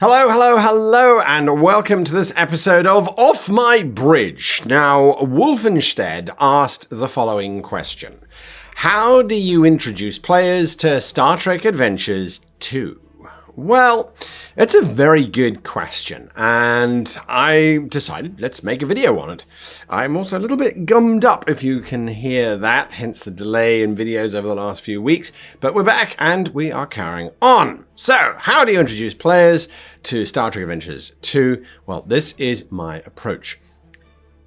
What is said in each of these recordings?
Hello, hello, hello, and welcome to this episode of Off My Bridge. Now, Wolfenstead asked the following question. How do you introduce players to Star Trek Adventures 2? Well, it's a very good question, and I decided let's make a video on it. I'm also a little bit gummed up, if you can hear that, hence the delay in videos over the last few weeks, but we're back and we are carrying on. So, how do you introduce players to Star Trek Adventures 2? Well, this is my approach.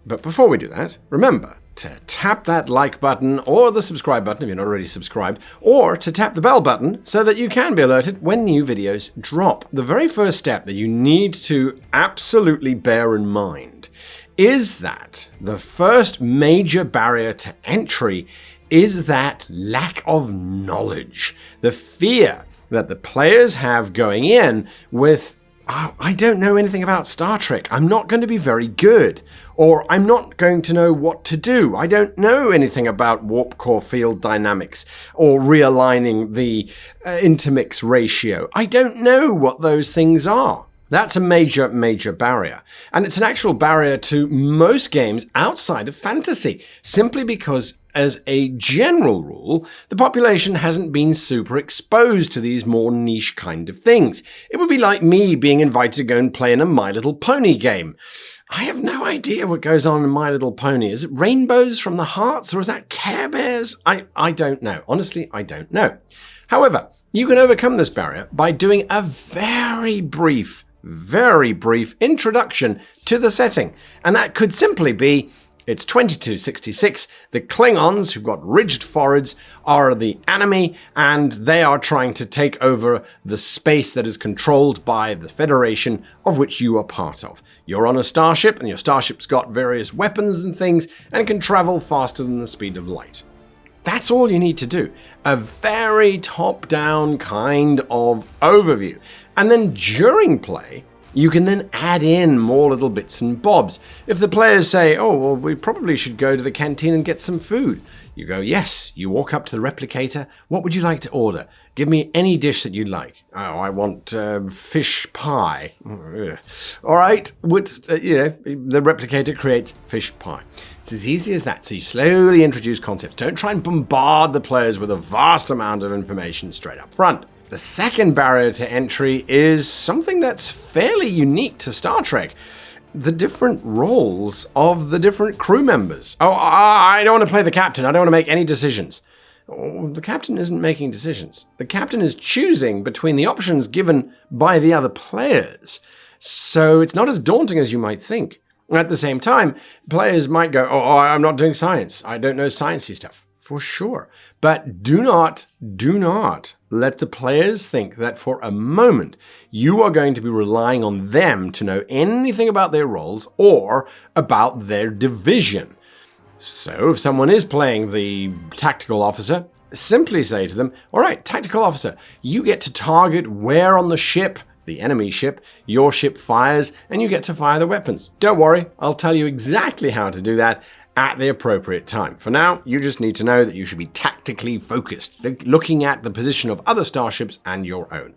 But before we do that, remember to tap that like button or the subscribe button if you're not already subscribed, or to tap the bell button so that you can be alerted when new videos drop. The very first step that you need to absolutely bear in mind is that the first major barrier to entry is that lack of knowledge. The fear that the players have going in with, oh, I don't know anything about Star Trek. I'm not going to be very good. Or I'm not going to know what to do. I don't know anything about warp core field dynamics or realigning the intermix ratio. I don't know what those things are. That's a major, major barrier. And it's an actual barrier to most games outside of fantasy, simply because as a general rule, the population hasn't been super exposed to these more niche kind of things. It would be like me being invited to go and play in a My Little Pony game. I have no idea what goes on in My Little Pony. Is it rainbows from the hearts or is that Care Bears? I don't know. Honestly, I don't know. However, you can overcome this barrier by doing a very brief introduction to the setting. And that could simply be, it's 2266, the Klingons, who've got ridged foreheads, are the enemy, and they are trying to take over the space that is controlled by the Federation, of which you are part of. You're on a starship, and your starship's got various weapons and things, and can travel faster than the speed of light. That's all you need to do. A very top-down kind of overview. And then during play, you can then add in more little bits and bobs. If the players say, oh, well, we probably should go to the canteen and get some food. You go, yes. You walk up to the replicator. What would you like to order? Give me any dish that you'd like. Oh, I want fish pie. All right. The replicator creates fish pie. It's as easy as that. So you slowly introduce concepts. Don't try and bombard the players with a vast amount of information straight up front. The second barrier to entry is something that's fairly unique to Star Trek. The different roles of the different crew members. Oh, I don't want to play the captain. I don't want to make any decisions. Oh, the captain isn't making decisions. The captain is choosing between the options given by the other players. So it's not as daunting as you might think. At the same time, players might go, oh, I'm not doing science. I don't know sciencey stuff. For sure. But do not let the players think that for a moment you are going to be relying on them to know anything about their roles or about their division. So if someone is playing the tactical officer, simply say to them, all right, tactical officer, you get to target where on the ship, the enemy ship, your ship fires, and you get to fire the weapons. Don't worry, I'll tell you exactly how to do that at the appropriate time. For now, you just need to know that you should be tactically focused, looking at the position of other starships and your own.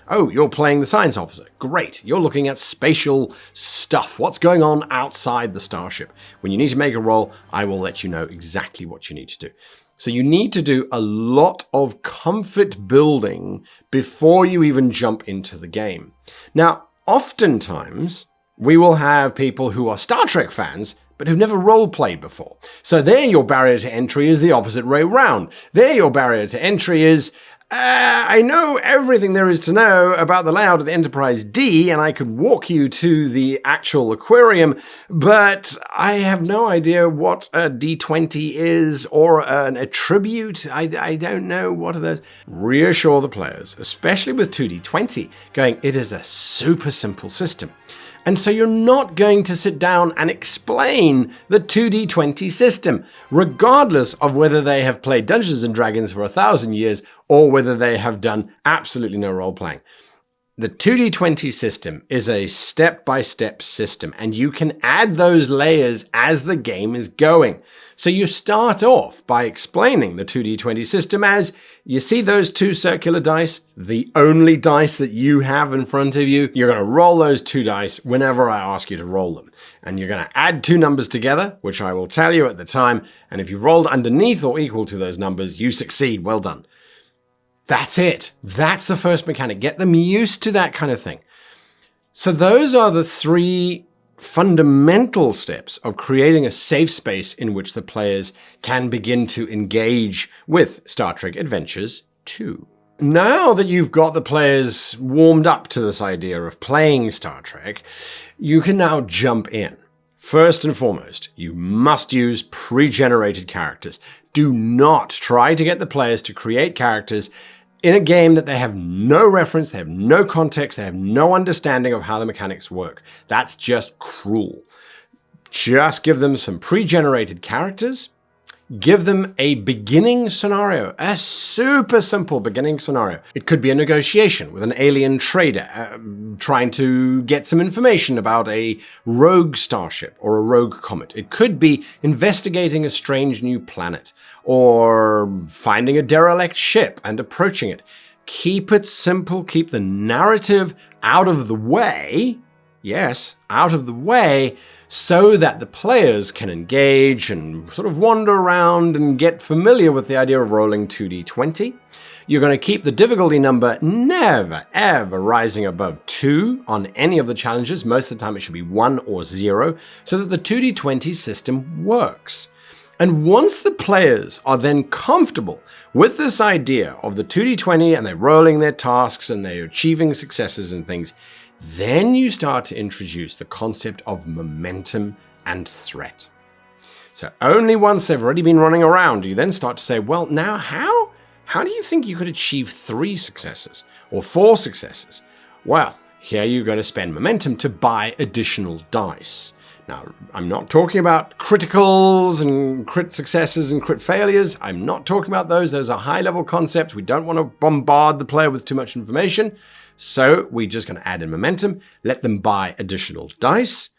Oh, you're playing the science officer. Great. You're looking at spatial stuff. What's going on outside the starship? When you need to make a roll, I will let you know exactly what you need to do. So you need to do a lot of comfort building before you even jump into the game. Now, oftentimes, we will have people who are Star Trek fans but who've never role-played before. So there your barrier to entry is the opposite way round. There your barrier to entry is, I know everything there is to know about the layout of the Enterprise D, and I could walk you to the actual aquarium, but I have no idea what a D20 is or an attribute. I don't know what are those. Reassure the players, especially with 2D20, going, it is a super simple system. And so you're not going to sit down and explain the 2D20 system, regardless of whether they have played Dungeons & Dragons for 1,000 years or whether they have done absolutely no role-playing. The 2d20 system is a step-by-step system, and you can add those layers as the game is going. So you start off by explaining the 2d20 system as, you see those two circular dice, the only dice that you have in front of you. You're going to roll those two dice whenever I ask you to roll them. And you're going to add two numbers together, which I will tell you at the time. And if you've rolled underneath or equal to those numbers, you succeed. Well done. That's it. That's the first mechanic. Get them used to that kind of thing. So those are the three fundamental steps of creating a safe space in which the players can begin to engage with Star Trek Adventures 2. Now that you've got the players warmed up to this idea of playing Star Trek, you can now jump in. First and foremost, you must use pre-generated characters. Do not try to get the players to create characters in a game that they have no reference, they have no context, they have no understanding of how the mechanics work. That's just cruel. Just give them some pre-generated characters. Give them a beginning scenario, a super simple beginning scenario. It could be a negotiation with an alien trader trying to get some information about a rogue starship or a rogue comet. It could be investigating a strange new planet or finding a derelict ship and approaching it. Keep it simple. Keep the narrative out of the way. Yes, out of the way, so that the players can engage and sort of wander around and get familiar with the idea of rolling 2d20. You're going to keep the difficulty number never, ever rising above 2 on any of the challenges. Most of the time it should be 1 or 0, so that the 2d20 system works. And once the players are then comfortable with this idea of the 2d20 and they're rolling their tasks and they're achieving successes and things, then you start to introduce the concept of momentum and threat. So only once they've already been running around, do you then start to say, well, now how do you think you could achieve 3 successes or 4 successes? Well, here you're going to spend momentum to buy additional dice. Now, I'm not talking about criticals and crit successes and crit failures. I'm not talking about those. Those are high-level concepts. We don't want to bombard the player with too much information. So we're just going to add in momentum, let them buy additional dice,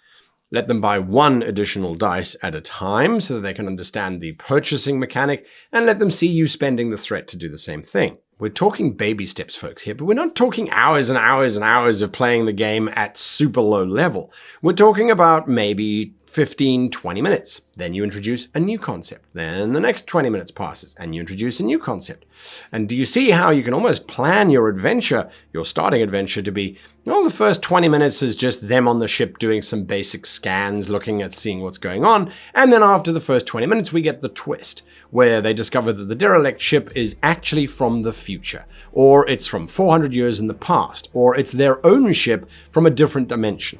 let them buy 1 additional dice at a time so that they can understand the purchasing mechanic, and let them see you spending the threat to do the same thing. We're talking baby steps, folks, here, but we're not talking hours and hours and hours of playing the game at super low level. We're talking about maybe 15, 20 minutes. Then you introduce a new concept. Then the next 20 minutes passes and you introduce a new concept. And do you see how you can almost plan your adventure, your starting adventure, to be, well, the first 20 minutes is just them on the ship doing some basic scans, looking at seeing what's going on. And then after the first 20 minutes, we get the twist where they discover that the derelict ship is actually from the future, or it's from 400 years in the past, or it's their own ship from a different dimension.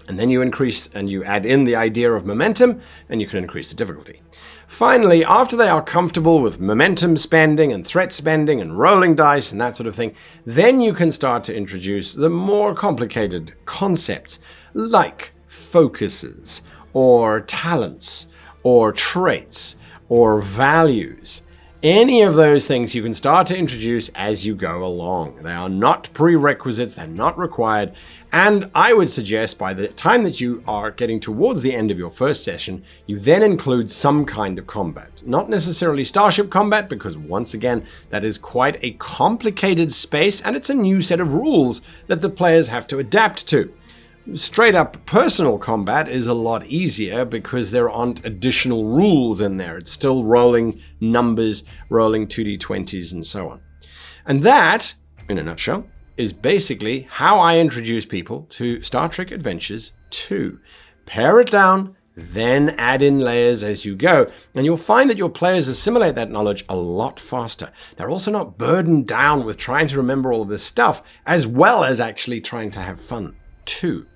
And then you increase and you add in the idea of momentum, and you can increase the difficulty. Finally, after they are comfortable with momentum spending and threat spending and rolling dice and that sort of thing, then you can start to introduce the more complicated concepts like focuses or talents or traits or values. Any of those things you can start to introduce as you go along. They are not prerequisites, they're not required, and I would suggest by the time that you are getting towards the end of your first session, you then include some kind of combat. Not necessarily starship combat, because once again, that is quite a complicated space, and it's a new set of rules that the players have to adapt to. Straight up personal combat is a lot easier because there aren't additional rules in there. It's still rolling numbers, rolling 2d20s and so on. And that, in a nutshell, is basically how I introduce people to Star Trek Adventures 2. Pare it down, then add in layers as you go, and you'll find that your players assimilate that knowledge a lot faster. They're also not burdened down with trying to remember all of this stuff, as well as actually trying to have fun too.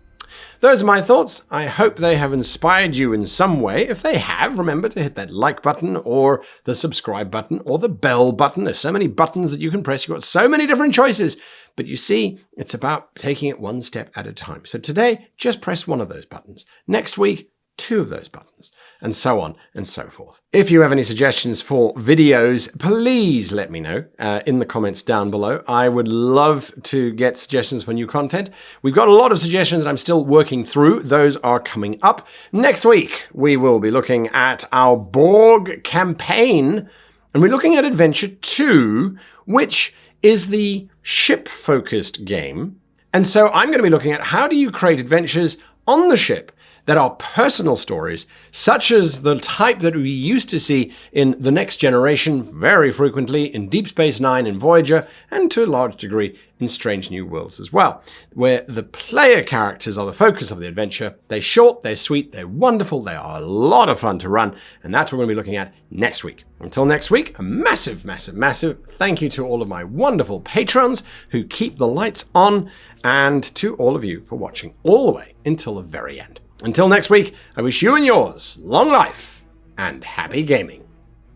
Those are my thoughts. I hope they have inspired you in some way. If they have, remember to hit that like button or the subscribe button or the bell button. There's so many buttons that you can press. You've got so many different choices. But you see, it's about taking it one step at a time. So today, just press one of those buttons. Next week, 2 of those buttons, and so on and so forth. If you have any suggestions for videos, please let me know in the comments down below. I would love to get suggestions for new content. We've got a lot of suggestions that I'm still working through. Those are coming up. Next week, we will be looking at our Borg campaign, and we're looking at Adventure 2, which is the ship-focused game. And so I'm going to be looking at how do you create adventures on the ship that are personal stories, such as the type that we used to see in The Next Generation very frequently, in Deep Space Nine and Voyager, and to a large degree in Strange New Worlds as well, where the player characters are the focus of the adventure. They're short, they're sweet, they're wonderful, they are a lot of fun to run, and that's what we're going to be looking at next week. Until next week, a massive, massive, massive thank you to all of my wonderful patrons who keep the lights on, and to all of you for watching all the way until the very end. Until next week, I wish you and yours long life and happy gaming.